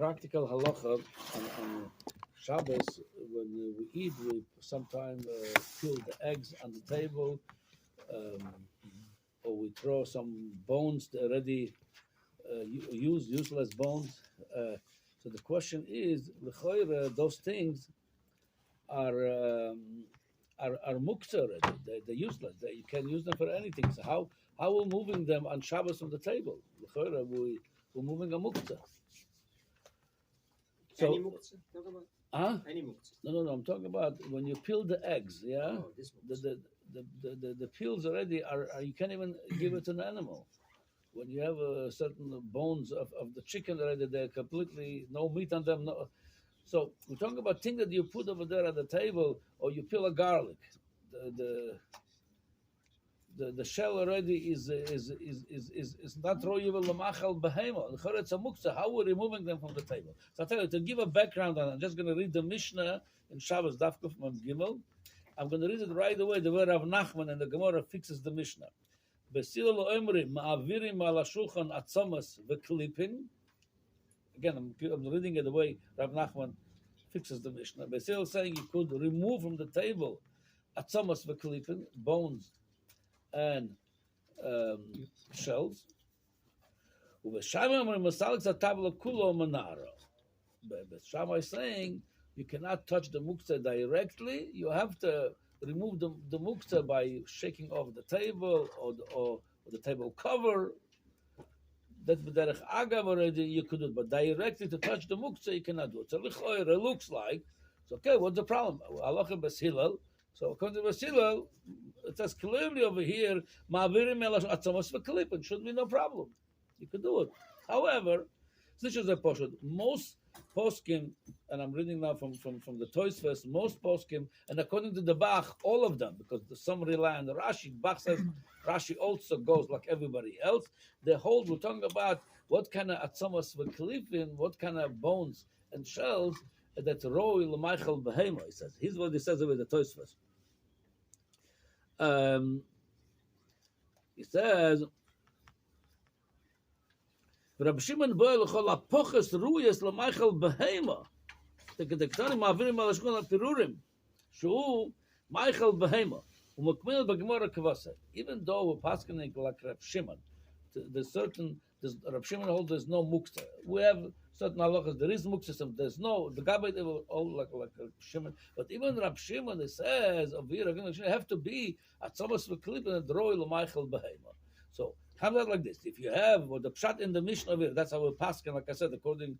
practical halacha on Shabbos, when we eat, we sometimes peel the eggs on the table, or we throw some bones, already useless bones. So the question is, those things are muktzeh already. They're useless. You can't use them for anything. So how are we moving them on Shabbos from the table? We're moving a muktzeh. So, any muktzeh? Talk about any muktzeh. No. I'm talking about when you peel the eggs. Yeah, oh, this the peels already are you can't even give it to an animal. When you have certain bones of the chicken already, they're completely no meat on them. No. So we're talking about things that you put over there at the table, or you peel a garlic. The shell already is not royal lamachal behema. It's a muktzeh. How we're removing them from the table? So I tell you, to give a background on it, I'm just going to read the Mishnah in Shabbos Daf Kuf Mem Gimel. I'm going to read it right away. The way Rav Nachman and the Gemara fixes the Mishnah. Besila lo emri ma'avirim ala shulchan atzamas v'klipin. Again, I'm reading it the way Rav Nachman fixes the Mishnah. Besila saying you could remove from the table atzamas v'klipin, bones and shells. Shammai is saying you cannot touch the muktzeh directly. You have to remove the muktzeh by shaking off the table or the table cover. That's b'derech agav already you could do it, but directly to touch the muktzeh you cannot do it. So it looks like it's okay. What's the problem? Halacha b'Beis Hillel. So according to Beis Hillel, it says clearly over here, ma'avirim el atzamas v'klipin. Should be no problem. You could do it. However, this is a poshut. Most poskim, and I'm reading now from the Tosfos, most poskim, and according to the Bach, all of them, because some rely on the Rashi. Bach says Rashi also goes like everybody else. The whole we're talking about what kind of atzamas v'klipin, what kind of bones and shells that roi l'maychel behema. He says. Here's what he says with the Tosfos. He says, Rabbi Shimon boel l'chol apoches ruyes l'maychel behema. The Ketani ma'avirim al hashkol ha'pirurim shu maychel behema u'mukmil b'gemara kavaseh. Even though we're paskening like Rabbi Shimon, Rabbi Shimon holds there's no muktzeh. We have certain halachas. There is muktzeh. There's no the Gabbai they will all like Rabbi Shimon. But even Rabbi Shimon, it says of here have to be at Tzamas v'klipin and droi l'maychel behema. So have that like this. If you have the pshat in the Mishnah over here, that's how we paskin. Like I said, according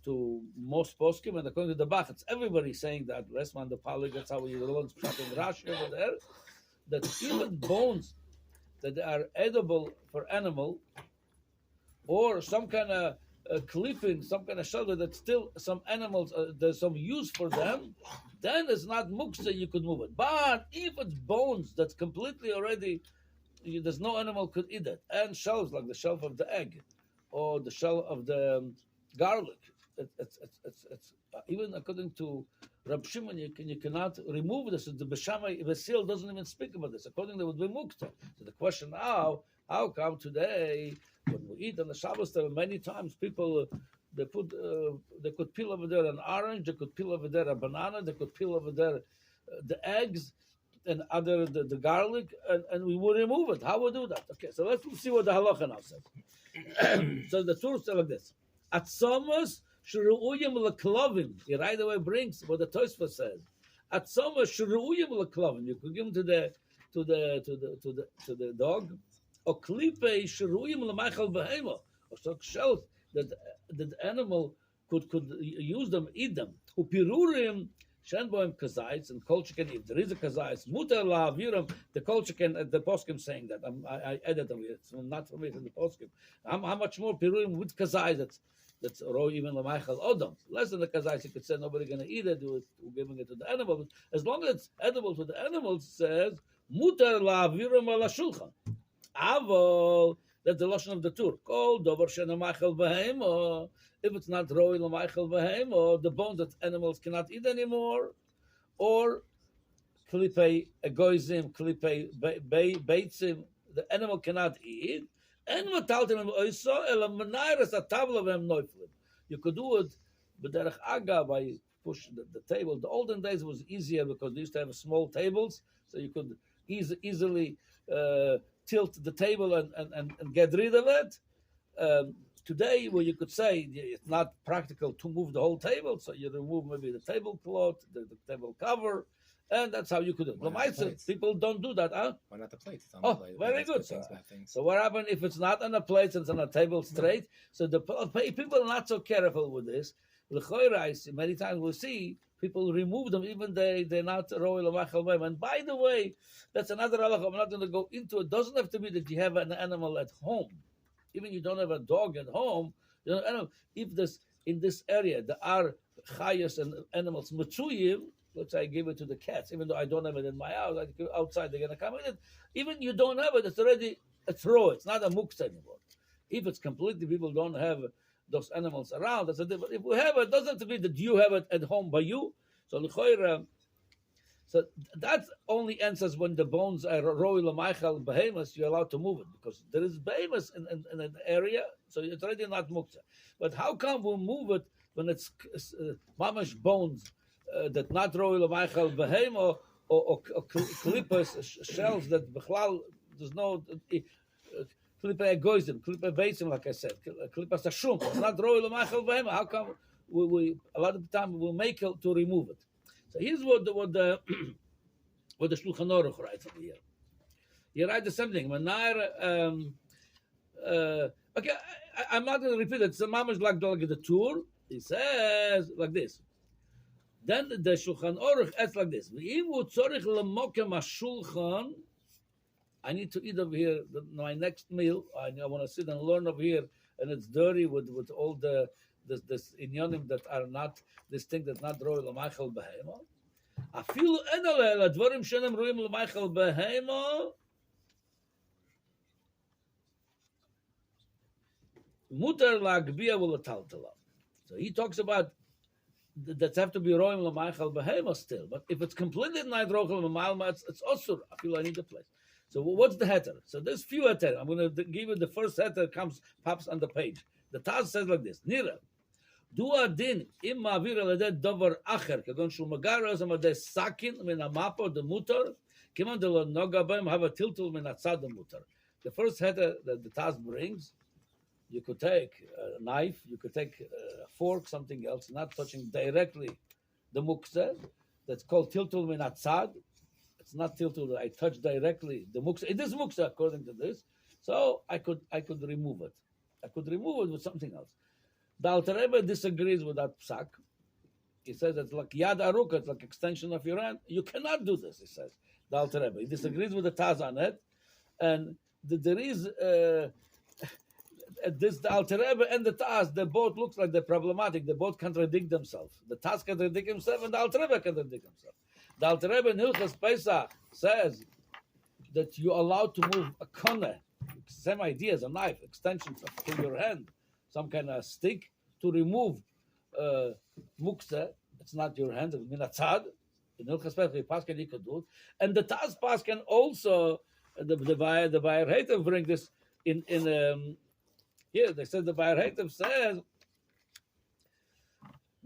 to most poskim and according to the Bach, it's everybody saying that. Resman the Palik, that's how we learn pshat in Rashi over there. That even bones that are edible for animal, or some kind of clipping, some kind of shelter that still some animals, there's some use for them, then it's not muktzeh, you could move it. But if it's bones that's completely already, there's no animal could eat it, and shells like the shell of the egg or the shell of the garlic, it's even according to Rab Shimon, you cannot remove this. The Beshamai Vesil doesn't even speak about this. According to would be muktzeh. So the question now, how come today when we eat on the Shabbos, there are many times people they could peel over there an orange, they could peel over there a banana, they could peel over there the eggs and other the garlic, and we will remove it. How we do that? Okay, so let's see what the halacha now says. So the Torah says like this: Atzamas shuru'uyim leklavim. He right away brings what the Tosfos says. Atzamas shuru'uyim leklavim. You could give them to the dog. Or klipe shuru'uyim l'maychal behema. Or so shells that the animal could use them, eat them. Upirurim. Shenboim kazayis and kol chicken. If there is a kazayis, mutar la'aviram. The kol chicken. The poskim saying that. I added them. It's not from it in the poskim. How much more pirurim with kazayis? That's roy even l'maychal odom. Less than the kazayis, you could say nobody gonna eat it. We're giving it to the animal. As long as it's edible to the animals, it says mutar la'aviram ala shulchan. Avol. That's the lashon of the Tur. Kol dover shena ma'achal behema. If it's not roy l'maychal behema, the bones that animals cannot eat anymore, or klipe egoizim, klipe beitzim, the animal cannot eat. And mataltim oiso ela menairas atavla v'hem noiflim. You could do it b'derech aga by push the table. The olden days was easier because they used to have small tables, so you could easily tilt the table and get rid of it. Today, where you could say it's not practical to move the whole table, so you remove maybe the tablecloth, the table cover, and that's how you could do it. People don't do that, huh? Why not the plates? It's on the plate. Very good. So what happens if it's not on a plate, it's on a table straight? So the people are not so careful with this. Many times we see people remove them, even they're not royal machal. And by the way, that's another halacha. I'm not going to go into it. It doesn't have to be that you have an animal at home. Even you don't have a dog at home, if this in this area there are chayas and animals matsuyim, let's say I give it to the cats, even though I don't have it in my house, outside they're gonna come in it. Even you don't have it, it's already a throw. It's not a muktzeh anymore. If it's completely people don't have those animals around, that's a different. If we have it, doesn't have to be that you have it at home by you. So that only answers when the bones are royal machal behemoths, you're allowed to move it because there is behemoths in an area, so it's already not muktzeh. But how come we move it when it's mamash bones that not royal machal behemoth or klippas shells that b'chlal there's no klippa egoism, klippa beisim, like I said, klippa sashum, it's not royal machal behemoth. How come we a lot of the time we make it to remove it? So here's what the Shulchan Aruch writes over here. He writes the same thing. Okay, I'm not going to repeat it. It's a mamash like the tour. He says like this. Then the Shulchan Aruch adds like this. I need to eat over here my next meal. I want to sit and learn over here, and it's dirty with all this inyonim that are not this thing that's not royal l'machal behema. Afilu enale ladvarim shenem royim l'machal behema. Mutar la'agbiya v'lataltala. So he talks about that have to be royim l'machal behema still. But if it's completely not royal l'machal, it's osur. Afilu I need a place. So what's the heter? So there's few heter. I'm going to give you the first heter pops on the page. The Taz says like this: Nira. Do a din im ma'avir aladet davar acher kagon shul magaros amadei sakin min amapo the mutar kiman de lo noga b'hem have a tiltul min atzad the mutar. The first header that the Taz brings, you could take a knife, you could take a fork, something else, not touching directly the muktzeh. That's called tiltul min atzad. It's not tiltul that I touch directly the muktzeh. It is muktzeh according to this, so I could remove it. I could remove it with something else. The Alter Rebbe disagrees with that psak. He says it's like yad arukah, it's like extension of your hand. You cannot do this, he says. The Alter Rebbe. He disagrees with the Taz on it. And there is the Alter Rebbe and the Taz, they both looks like they're problematic. They both contradict themselves. The Taz contradict himself and the Alter Rebbe contradict himself. The Alter Rebbe in Hilchos Pesach says that you're allowed to move a koneh, same idea as a knife, extensions to your hand, some kind of stick to remove muktzeh. It's not your hand, it's minatzad. In Hilchos Pesach, Pascal you could do it. And the Taz Pascal also, the Bayer Hatev bring this in here. They said the Bayer Hatev says,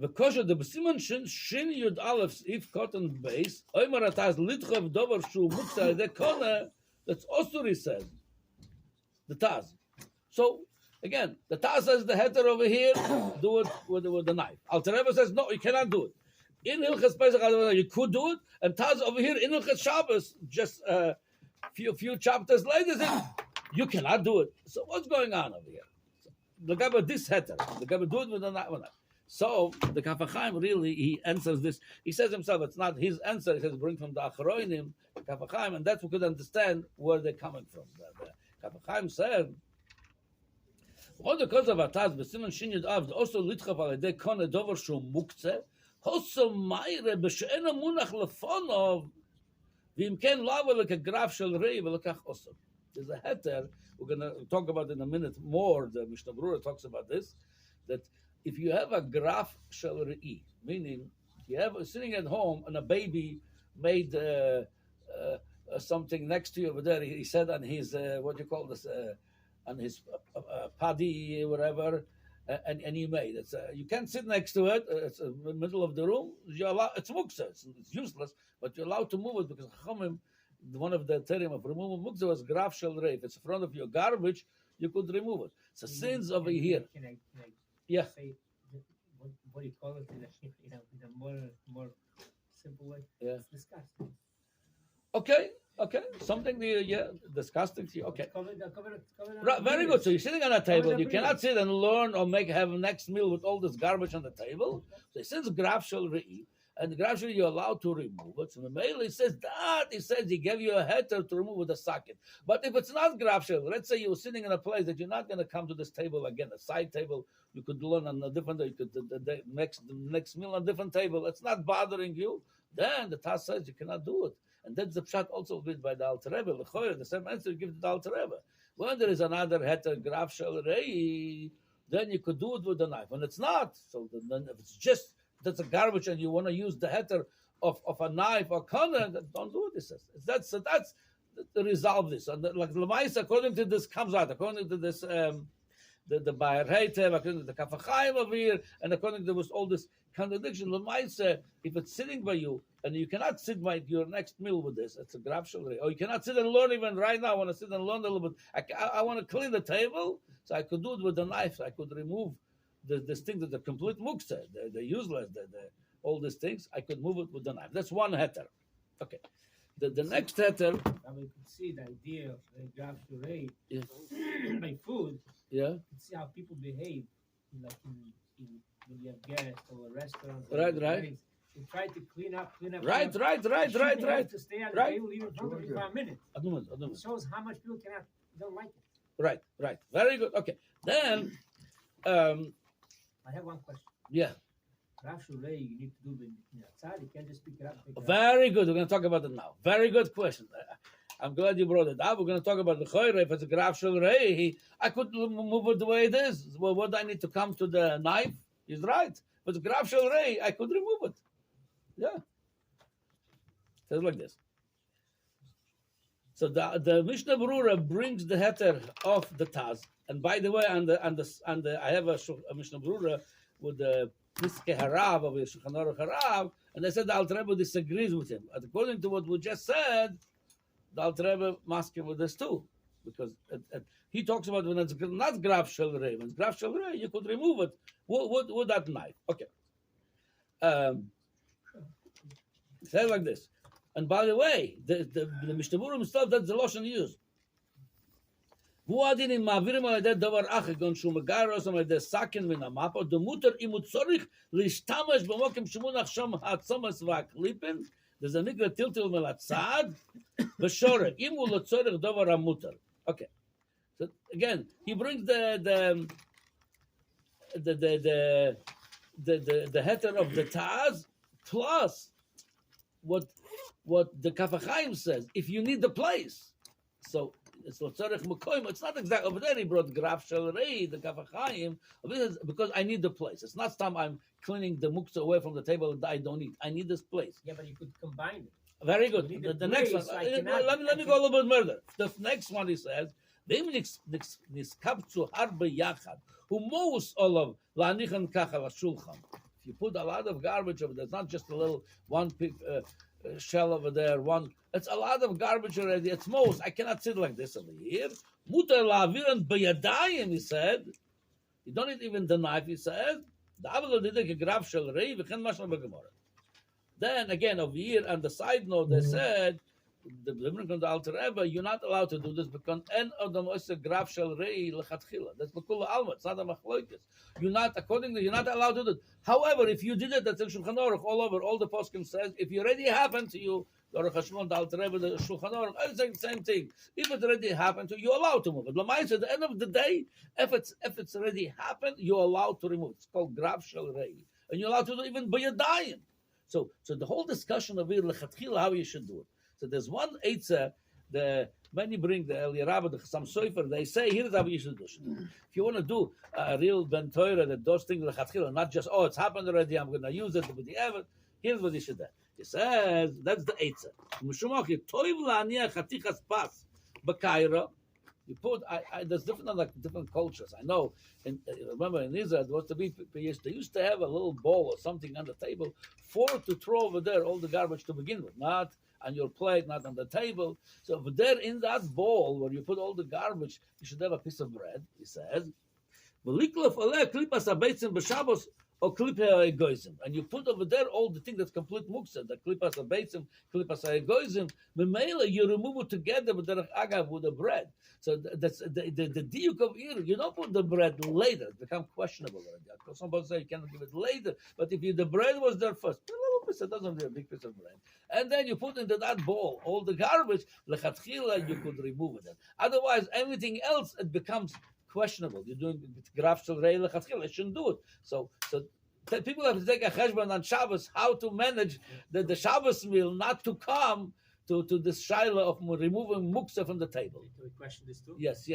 V'kosher the b'siman shin yud aleph if cotton base oimar ataz litchov dover shu muktzeh de kona. That's also he says. The Taz. So again, the Taz says the heter over here, do it with the knife. Alter Rebbe says no, you cannot do it. In Hilchos Pesach you could do it, and Taz over here in Hilchos Shabbos just a few chapters later says you cannot do it. So what's going on over here? The guy with this heter, the guy do it with the knife. So the Kaf HaChaim really he answers this. He says himself it's not his answer. He says bring from the Achroinim, the Kaf HaChaim, and that's we could understand where they're coming from. The Kaf HaChaim said, "All the cause of Ataz b'siman shinyud av also litchav al yedei kone dover shu muktzeh also ma'ire b'she'ena munach lefonov v'im ken lava like a graf shel rei v'lekach also." There's a heter we're going to talk about in a minute more. The Mishnah Berurah talks about this, that if you have a graf shel rei, meaning you have sitting at home and a baby made something next to you over there. He said on his what do you call this on his paddy whatever, and you made it. You can't sit next to it. It's in the middle of the room. You're allowed, it's muktzeh. It's useless, but you're allowed to move it because Chachamim, one of the term of removing muktzeh was graf shel rei. If it's in front of your garbage, you could remove it. So since over here, Can I yeah. say what do you call it in a more simple way? Yeah. It's disgusting. Okay. Something disgusting to you. Okay. Cover Right, very good. So you're sitting on a table. You cannot sit and learn or have a next meal with all this garbage on the table. So since graf shel rei, and gradually you're allowed to remove it. So the mail he says he gave you a heter to remove with a socket. But if it's not graf shel, let's say you're sitting in a place that you're not going to come to this table again, a side table. You could learn on a different day. You could the next meal on a different table. It's not bothering you. Then the Taz says you cannot do it. And that's the pshat also bid by the Alter Rebbe. The same answer you give to the Alter Rebbe. When there is another heter graf shel rei, then you could do it with a knife. When it's not, so then if it's just that's a garbage and you want to use the heter of a knife or corner, don't do it. He says that's to resolve this. And like Lemais, according to this comes out, according to this the Bayer Heitev, according to the Kafachayim over here, and according to all this contradiction, Lemais, if it's sitting by you and you cannot sit by your next meal with this, it's a graf shel rei. Or you cannot sit and learn even right now. I want to sit and learn a little bit. I want to clean the table, so I could do it with a knife. So I could remove this thing that the complete muktzeh, the useless, all these things. I could move it with the knife. That's one heter. Okay. The next heter. I mean, you can see the idea of the graf shel rei by food. Yeah. You can see how people behave, like in when you have guests or a restaurant. Right. They try to clean up. Right. To stay on the table even for 5 minutes. It shows how much people don't like it. Right. Very good. Okay. Then, I have one question. Yeah. Graf shel rei, you need to do it outside. You can't just pick it up. Very good. We're going to talk about it now. Very good question. I'm glad you brought it up. We're going to talk about the choyre. If it's a graf shel rei, I could move it the way it is. Well, what do I need to come to the knife? He's right. If it's graf shel rei, I could remove it. Yeah. It says like this. So the Mishnah Berurah brings the heter of the Taz. And by the way, and I have a Mishnah Berurah with the Piskei Harav of the Shulchan Aruch Harav, and they said the Alter Rebbe disagrees with him. And according to what we just said, the Alter Rebbe must with this too, because he talks about when it's not graf shel rei. When it's graf shel rei, you could remove it with that knife. Okay. It says like this. And by the way, the Mishnah Berurah himself, that's the Lashon used. והוא הדין אם מעבירים על ידי דבר אחר, כגון שהוא מגר אותם על ידי סכין מן המפה, דמותר אם הוא צריך להשתמש במוקם שמונח שם הצומס והקליפן, וזה נקרא טלטל מלצד, ושורק, אם הוא לא צריך דבר המותר. Okay. So again, he brings the heter of the Taz plus what the Kafachayim says. If you need the place, so it's Lotzorech Mukoim. It's not exactly over there. He brought graf shel rei, the Kafachayim, because I need the place. It's not time I'm cleaning the muktzeh away from the table that I don't need. I need this place. Yeah, but you could combine it. Very good. The next one. Let me go a little bit further. The next one he says, niskabtzu harbe yachad, who mows olav la'anichan kacha l'shulchan. If you put a lot of garbage over there, it's not just a little one shell over there, it's a lot of garbage already. It's most. I cannot sit like this over here. Mutar la'aviran b'yadayim, he said. You don't need even the knife, he said. Then again, over here, on the side note, they said, the Limerick of the Alter Rebbe, you're not allowed to do this because en of the moise graf shel rei lechatchila. That's makula alma. It's not a machloikis. You're not allowed to do it. However, if you did it, that's in Shulchan Aruch all over. All the poskim says, if it already happened to you, the Aruch Hashmon, the Alter Rebbe, the Shulchan Aruch, it's the same thing. If it already happened to you, you're allowed to move it. Lamais, at the end of the day, if it's already happened, you're allowed to remove it. It's called graf shel rei, and you're allowed to do it even by your dying. So the whole discussion of it lechatchila, how you should do it. So there's one eitzah, when you bring the El Yerabah, the Chassam Sofer, they say, here's how you should do it. If you want to do a real Ben Torah that does things lechatchila, not just, it's happened already, I'm going to use it, but here's what you should do. He says, that's the eitzah. You put. There's different cultures. I know. Remember in Israel, there was they used to have a little bowl or something on the table to throw over there all the garbage to begin with, not on your plate, not on the table. So over there in that bowl where you put all the garbage, you should have a piece of bread. He says. And you put over there all the things that's complete muktzeh, the klipas abetzim, klipas haegoizim. Memela, you remove it together with the agav with the bread. So that's the diuk of ir. You don't put the bread later; it becomes questionable already. Somebody say you cannot give it later, but if the bread was there first, a little piece, it doesn't be a big piece of bread, and then you put into that bowl all the garbage. Lechatchila, you could remove it. Otherwise, everything else it becomes questionable. You're doing graf shel rei lechatchila. You shouldn't do it. So people have to take a cheshbon on Shabbos how to manage the Shabbos meal not to come to this shaila of removing muktzeh from the table. Can we question this too? Yes.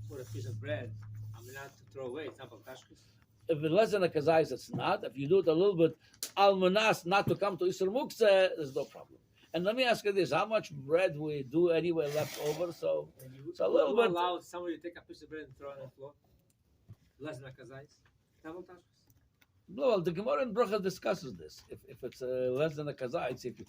For a piece of bread, I'm allowed to throw away. It's not baltashkis. If it's less than a kazais, it's not. If you do it a little bit almanas not to come to Isser muktzeh, there's no problem. And let me ask you this: how much bread we do anyway left over? So a little bit. Allow somebody to take a piece of bread and throw it on the floor. Less than a kazais. Double tashkis. No, well, the Gemara in Bracha discusses this. If it's less than a kazais, if you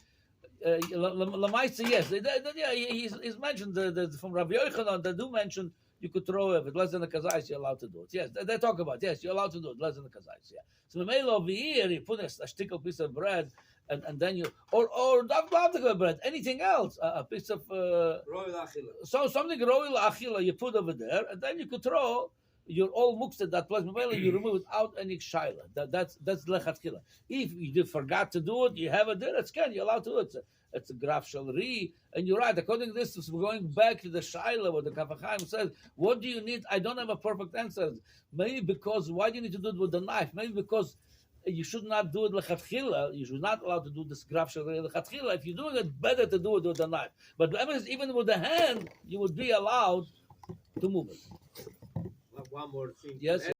Lamaisa, yes, he's mentioned from Rabbi Yochanan. They do mention you could throw it. If it's less than a kazais, you're allowed to do it. Yes, they talk about yes, you're allowed to do it less than a kazais. Yeah. So the mail over here, you put a stickle piece of bread, and then you or not have to go bread, anything else, a piece of so something royal achila you put over there, and then you could throw. You're all muktzeh that place. You remove it without any shaila. That's lechatchila. If you forgot to do it, you have it there. It's can you're allowed to do it. It's a graf shel ri, and you're right. According to this, we're going back to the shaila where the Kaf HaChaim says, "What do you need?" I don't have a perfect answer. Maybe because why do you need to do it with the knife? Maybe because you should not do it lechatchila. You should not allow to do this graf shel ri lechatchila. If you're doing it, better to do it with the knife. But even with the hand, you would be allowed to move it. One more thing. Yes.